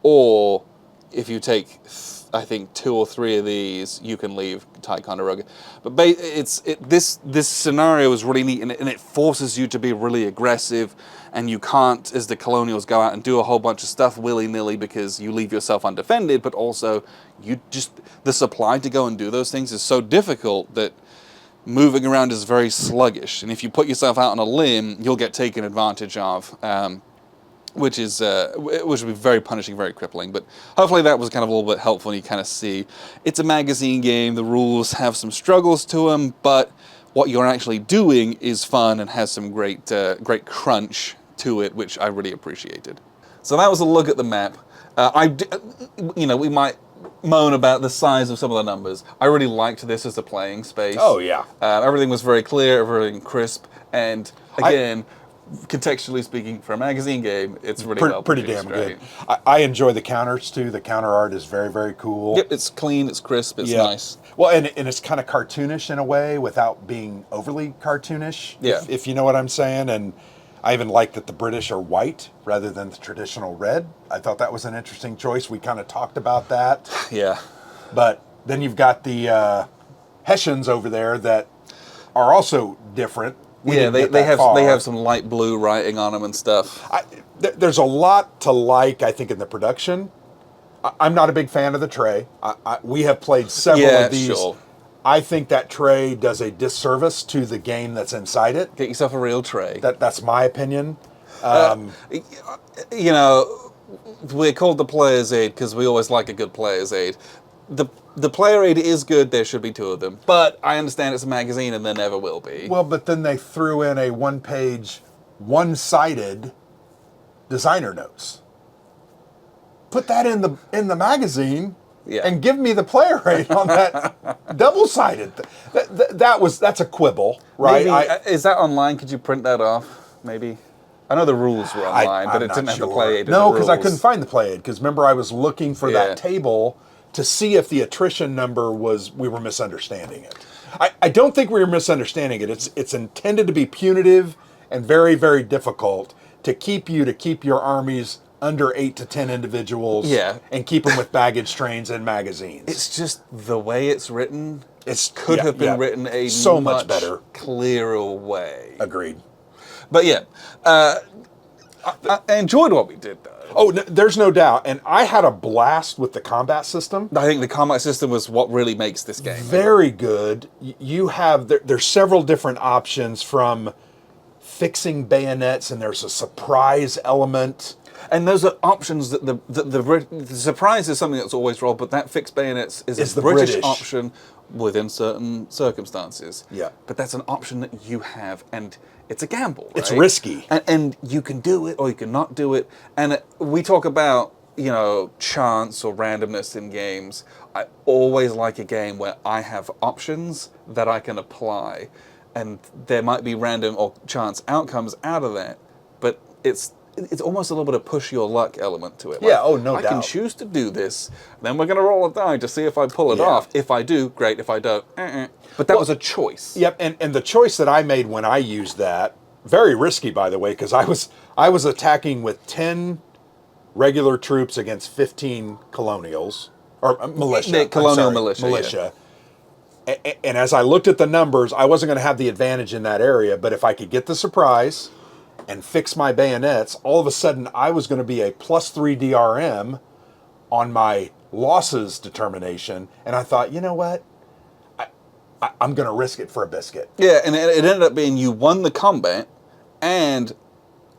or if you take I think 2 or 3 of these, you can leave Ticonderoga. But this scenario is really neat, and it forces you to be really aggressive, and you can't, as the colonials, go out and do a whole bunch of stuff willy-nilly because you leave yourself undefended, but also the supply to go and do those things is so difficult that moving around is very sluggish, and if you put yourself out on a limb, you'll get taken advantage of. Which would be very punishing, very crippling. But hopefully that was kind of a little bit helpful, and you kind of see it's a magazine game. The rules have some struggles to them, but what you're actually doing is fun and has some great crunch to it, which I really appreciated. So that was a look at the map. We might moan about the size of some of the numbers. I really liked this as a playing space. Oh, yeah. Everything was very clear, everything crisp, and again, contextually speaking, for a magazine game, it's really well pretty produced, damn right? good. I enjoy the counters too. The counter art is very, very cool. Yep, it's clean, it's crisp, it's nice. Well, and it's kind of cartoonish in a way without being overly cartoonish, Yeah. if you know what I'm saying. And I even like that the British are white rather than the traditional red. I thought that was an interesting choice. We kind of talked about that. Yeah. But then you've got the Hessians over there that are also different. They have some light blue writing on them and stuff. There's a lot to like, I think, in the production. I'm not a big fan of the tray. We have played several of these. Sure. I think that tray does a disservice to the game that's inside it. Get yourself a real tray. That's my opinion. We're called the Player's Aid because we always like a good Player's Aid. The Player Aid is good, there should be 2 of them. But I understand it's a magazine and there never will be. Well, but then they threw in a 1-page, one-sided designer notes. Put that in the magazine and give me the player aid on that double-sided. That's a quibble, right? Maybe, is that online? Could you print that off, maybe? I know the rules were online, but it didn't have the play aid. No, because I couldn't find the play aid. Because remember, I was looking for that table to see if the attrition number we were misunderstanding it. I don't think we were misunderstanding it. It's intended to be punitive and very, very difficult to keep your armies under 8 to 10 individuals and keep them with baggage trains and magazines. It's just the way it's written. It could have been written a much better, clearer way. Agreed. But I enjoyed what we did, though. Oh, there's no doubt. And I had a blast with the combat system. I think the combat system was what really makes this game. Very good. You have, there's several different options, from fixing bayonets, and there's a surprise element. And those are options that the surprise is something that's always rolled, but that fixed bayonets is a British option within certain circumstances. Yeah. But that's an option that you have, and it's a gamble, right? It's risky. And you can do it or you can not do it. And we talk about, chance or randomness in games. I always like a game where I have options that I can apply, and there might be random or chance outcomes out of that, but it's it's almost a little bit of push your luck element to it. Yeah, oh, no I can doubt. choose to do this, then we're going to roll a die to see if I pull it Yeah. off. If I do, great. If I don't, But that was a choice. Yep, and the choice that I made when I used that, very risky by the way, because I was attacking with 10 regular troops against 15 colonials or militia. The I'm colonial sorry, militia, Militia. And as I looked at the numbers, I wasn't going to have the advantage in that area, but if I could get the surprise and fix my bayonets, all of a sudden I was going to be a +3 DRM on my losses determination, and I thought, you know what? I'm going to risk it for a biscuit. Yeah, and it ended up being you won the combat, and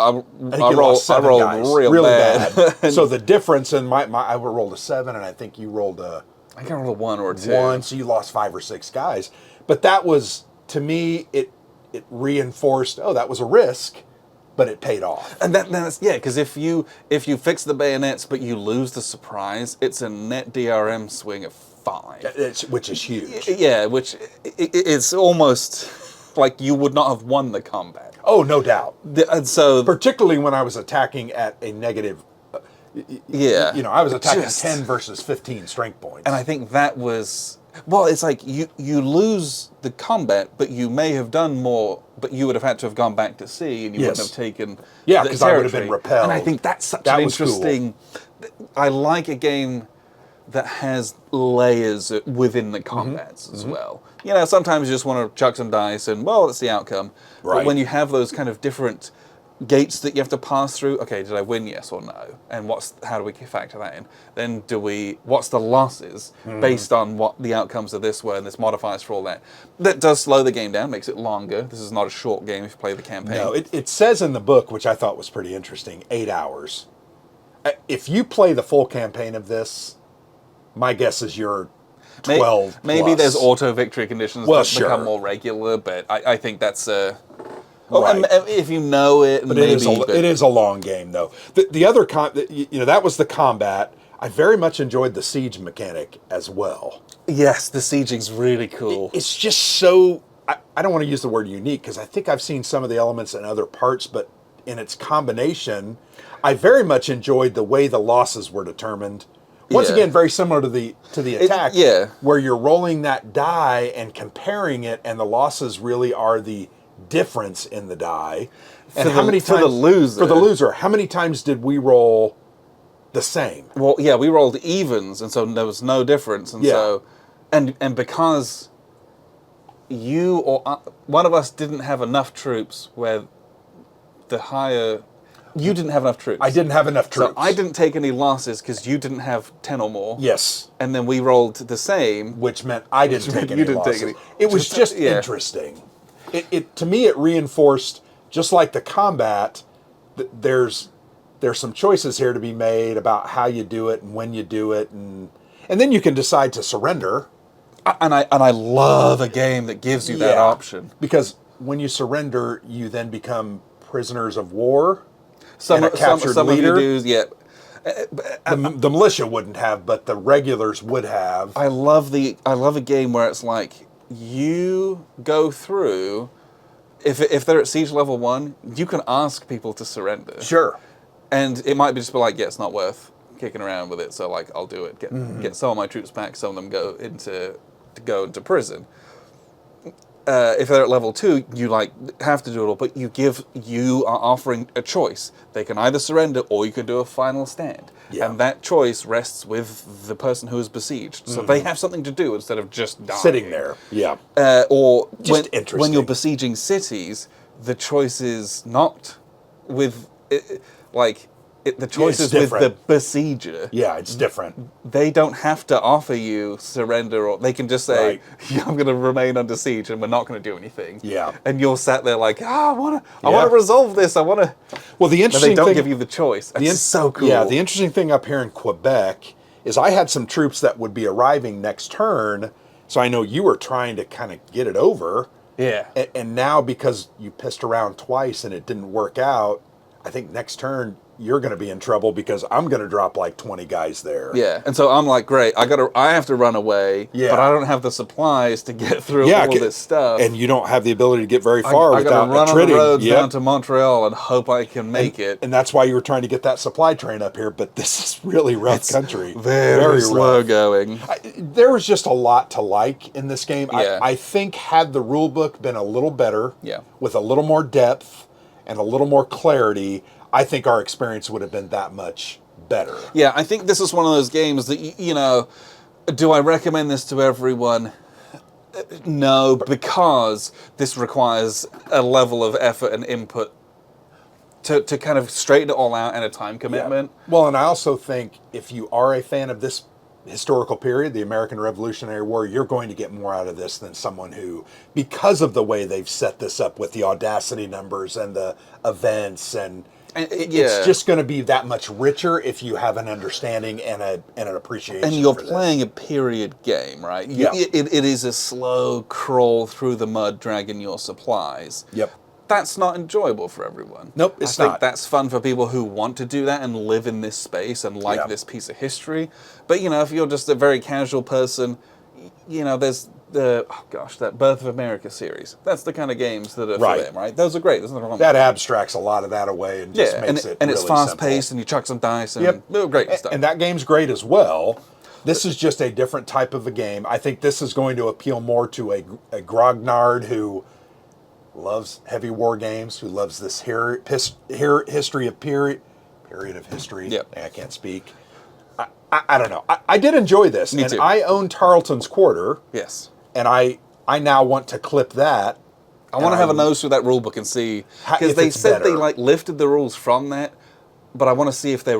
I I think you rolled lost 7 guys, real really bad. So the difference in my I rolled a 7, and I think you rolled a I got rolled a 1 or a 2. 1, so you lost 5 or 6 guys. But that was, to me, it reinforced, oh, that was a risk, but it paid off. And that's because if you fix the bayonets but you lose the surprise, it's a net DRM swing of 5. Which is huge. Yeah, which it's almost like you would not have won the combat. Oh, no doubt. And so Particularly when I was attacking at a negative. yeah, You know, I was attacking Just- 10 versus 15 strength points. and I think that was well. It's like you lose the combat, but you may have done more. But you would have had to have gone back to sea, and you wouldn't Yes. have taken Yeah, the 'cause I would have been territory. repelled. And I think that's such That an was cool. interesting. I like a game that has layers within the Mm-hmm. combats as well. You know, sometimes you just want to chuck some dice and, well, that's the outcome. But Right. when you have those kind of different gates that you have to pass through, okay, did I win, yes or no? And how do we factor that in? Then what's the losses Mm-hmm. based on what the outcomes of this were, and this modifies for all that. That does slow the game down, makes it longer. This is not a short game if you play the campaign. No, it says in the book, which I thought was pretty interesting, 8 hours. If you play the full campaign of this, my guess is you're 12 Maybe plus. there's auto victory conditions Well, that sure. become more regular, but I think that's Right. if you know it, But maybe. it is a long game, though. The other that was the combat. I very much enjoyed the siege mechanic as well. Yes, the sieging's really cool. It's just so. I don't want to use the word unique because I think I've seen some of the elements in other parts, but in its combination, I very much enjoyed the way the losses were determined. Once Yeah. again, very similar to the attack, yeah. where you're rolling that die and comparing it, and the losses really are the difference in the die. And For the loser. For the loser, how many times did we roll the same? Well, yeah, we rolled evens, and so there was no difference, and Yeah. so, and because you or one of us didn't have enough troops, where the higher you didn't have enough troops. I didn't have enough troops. So I didn't take any losses because you didn't have 10 or more. Yes. And then we rolled the same. Which meant I didn't Which take meant any you didn't take losses. any. It was just Yeah. interesting. It to me it reinforced, just like the combat, there's some choices here to be made about how you do it and when you do it, and then you can decide to surrender. And I love a game that gives you that Yeah. option. Because when you surrender, you then become prisoners of war. Some And a captured some leader? of you do, yeah. The militia wouldn't have, but the regulars would have. I love a game where it's like you go through. If they're at siege level 1, you can ask people to surrender. Sure. And it might be just be like, yeah, it's not worth kicking around with it, so like I'll do it. Get some of my troops back, some of them go into prison. If they're at level 2, you like have to do it all, but you are offering a choice. They can either surrender or you can do a final stand. Yeah. And that choice rests with the person who is besieged. So they have something to do instead of just dying. Sitting there. Yeah. Or Just when interesting. you're besieging cities, the choice is not with the choice it's is with the different. besieger. Yeah, it's different. They don't have to offer you surrender, or they can just say, Right. yeah, "I'm going to remain under siege, and we're not going to do anything." Yeah. and you're sat there like, I want Yeah. to resolve this. I want to. Well, the But interesting they don't thing, give you the choice. It's so cool. Yeah, the interesting thing up here in Quebec is I had some troops that would be arriving next turn, so I know you were trying to kind of get it over. yeah. And now because you pissed around twice and it didn't work out, I think next turn you're going to be in trouble because I'm going to drop like 20 guys there. Yeah, and so I'm like, great, I have to run away, Yeah. but I don't have the supplies to get through all this stuff. And you don't have the ability to get very far I without gotta run on attriting. the roads Yep. down to Montreal and hope I can make it. And that's why you were trying to get that supply train up here, but this is really rough country. Very slow rough. going. There was just a lot to like in this game. Yeah. I think had the rule book been a little better, Yeah. with a little more depth and a little more clarity, I think our experience would have been that much better. Yeah, I think this is one of those games that, you know, do I recommend this to everyone? No, because this requires a level of effort and input to kind of straighten it all out and a time commitment. Well, and I also think if you are a fan of this historical period, the American Revolutionary War, you're going to get more out of this than someone who, because of the way they've set this up with the Audacity numbers and the events, and it's just going to be that much richer if you have an understanding and an appreciation. And you're for playing this. a period game, right? Yeah. It is a slow crawl through the mud, dragging your supplies. Yep. That's not enjoyable for everyone. Nope, it's I think not. that's fun for people who want to do that and live in this space and like Yeah. this piece of history. But, you know, if you're just a very casual person, you know, there's that Birth of America series. That's the kind of games that are Right. for them, right? Those are great. There's nothing wrong with That abstracts a lot of that away and just yeah, makes and, it and really it's fast simple. paced, and you chuck some dice, and Yep. great stuff. And that game's great as well. This is just a different type of a game. I think this is going to appeal more to a grognard who loves heavy war games, who loves this history of period of history. Yep. I can't speak. I don't know. I did enjoy this. Me and too. I own Tarleton's Quarter, Yes. and I now want to clip that. I want to have a nose through that rule book and see, because if they it's said they better. like lifted the rules from that, but I want to see if they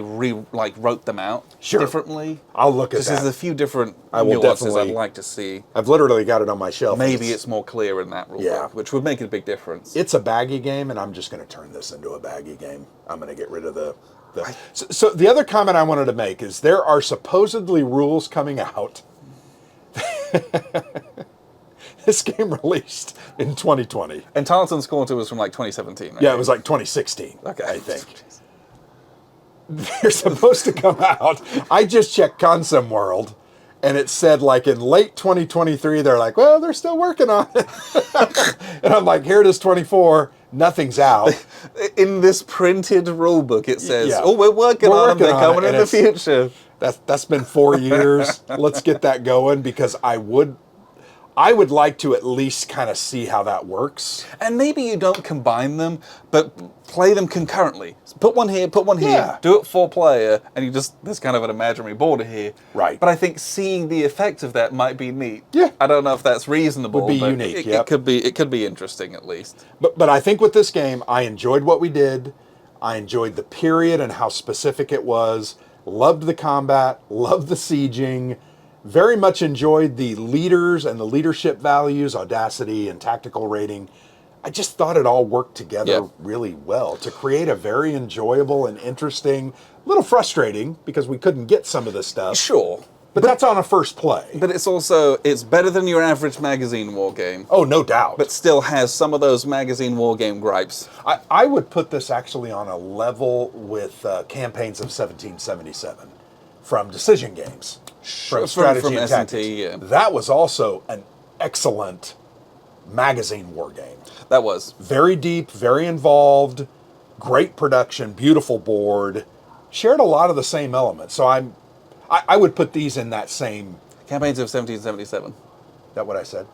wrote them out Sure. differently. I'll look at Because there's that. a few different I will nuances I'd definitely- like to see. I've literally got it on my shelf. and Maybe it's more clear in that rule Yeah. book, which would make a big difference. It's a baggy game, and I'm just going to turn this into a baggy game. I'm going to get rid of the. So the other comment I wanted to make is there are supposedly rules coming out. This game released in 2020. And Tarleton's Quarter was from like 2017, right? Yeah, it was like 2016. Okay. I think. They're supposed to come out. I just checked Consum World, and it said like in late 2023. They're like, well, they're still working on it. And I'm like, here it is, 24. Nothing's out. In this printed rule book, it says, Yeah. "Oh, we're working We're on working them. They're on it, coming in and the it's- future." That's been 4 years. Let's get that going because I would like to at least kind of see how that works. And maybe you don't combine them, but play them concurrently. Put one here, put one here, Yeah. do it 4-player, and there's kind of an imaginary border here. Right. But I think seeing the effect of that might be neat. Yeah. I don't know if that's reasonable. Would be but unique, It, yep. it could be interesting at least. But I think with this game, I enjoyed what we did. I enjoyed the period and how specific it was. Loved the combat. Loved the sieging. Very much enjoyed the leaders and the leadership values, audacity and tactical rating. I just thought it all worked together Yeah. really well to create a very enjoyable and interesting, a little frustrating because we couldn't get some of this stuff. Sure. But that's on a first play. But it's better than your average magazine war game, Oh, no doubt. but still has some of those magazine war game gripes. I would put this actually on a level with Campaigns of 1777 from Decision Games, from Strategy from and S&T, Tactics. yeah. That was also an excellent magazine war game. That was. Very deep, very involved, great production, beautiful board, shared a lot of the same elements. So I would put these in that same. Campaigns of 1777. Is that what I said?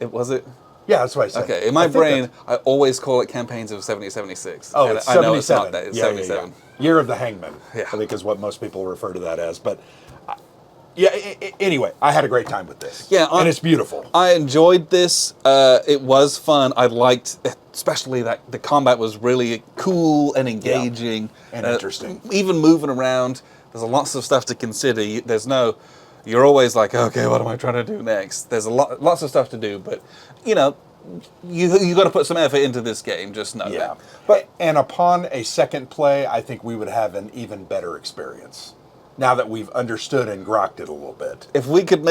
Was it? Yeah, that's what I said. Okay, in my I think brain, that's- I always call it Campaigns of 7076. Oh, And it's I 77. know it's not that. It's Yeah, 77. yeah. Year of the Hangman, Yeah. I think is what most people refer to that as. But anyway, I had a great time with this. Yeah, and it's beautiful. I enjoyed this. It was fun. I liked, especially that the combat was really cool and engaging. And interesting. Even moving around, there's lots of stuff to consider. You're always like, okay, what am I trying to do next? There's lots of stuff to do, but you got to put some effort into this game. Just know Yeah, that. and upon a second play, I think we would have an even better experience. Now that we've understood and grokked it a little bit, If we could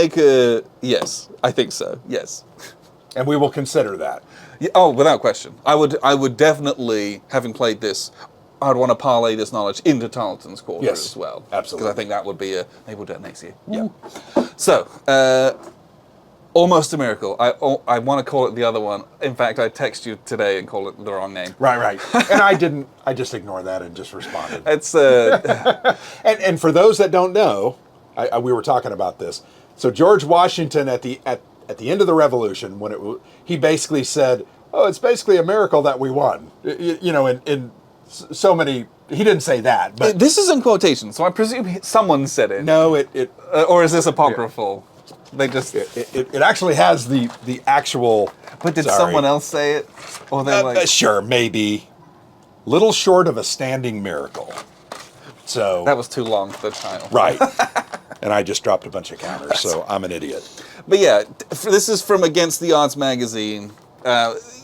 yes, I think so. Yes. and we will consider that. Yeah, oh, without question. I would definitely, having played this I'd want to parlay this knowledge into Tarleton's Quarter Yes, as well. absolutely. Because I think that would be maybe we'll do it next year. Yeah. So, Almost a Miracle. I want to call it the other one. In fact, I text you today and call it the wrong name. Right. And I didn't. I just ignored that and just responded. It's And for those that don't know, we were talking about this. So George Washington at the end of the Revolution, he basically said, "Oh, it's basically a miracle that we won." In so many. He didn't say that, but this is in quotation, so I presume someone said it. no, Or is this apocryphal? They just. it actually has the actual. But did sorry. someone else say it? Or they like. Sure, maybe. Little short of a standing miracle. So That was too long for the title. right. And I just dropped a bunch of counters, so I'm an idiot. But yeah, this is from Against the Odds magazine.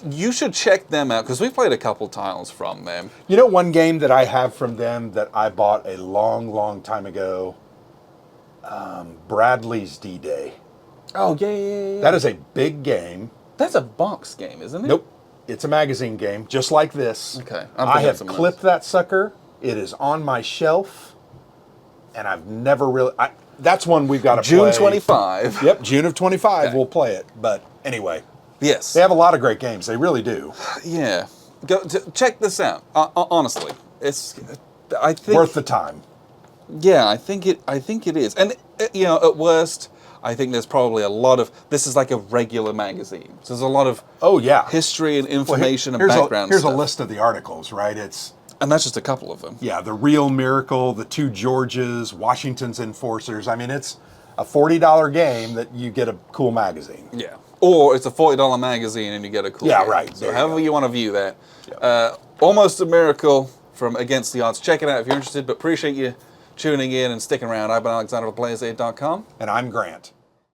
You should check them out because we played a couple titles from them. You know one game that I have from them that I bought a long, long time ago? Bradley's D-Day. Oh yeah. That is a big game. That's a box game, isn't it? Nope. It's a magazine game, just like this. Okay. I have clipped that sucker. It is on my shelf, and I've never really... that's one we've got to play. June 25. Yep, June of 25 Okay. we'll play it. But anyway, Yes. they have a lot of great games. They really do. Yeah. Check this out. Honestly, I think Worth the time. Yeah, I think it is. And at worst, I think there's probably a lot of this is like a regular magazine. So there's a lot of Oh, yeah. history and information and Here's background here's stuff. a list of the articles, right? It's... And that's just a couple of them. Yeah, the Real Miracle, the Two Georges, Washington's Enforcers. I mean, it's a $40 game that you get a cool magazine. Yeah. Or it's a $40 magazine and you get a cool Yeah, game. right. So There you however go. you want to view that. Almost a Miracle from Against the Odds. Check it out if you're interested, but appreciate you tuning in and sticking around. I've been Alexander for PlayerSafe.com. And I'm Grant.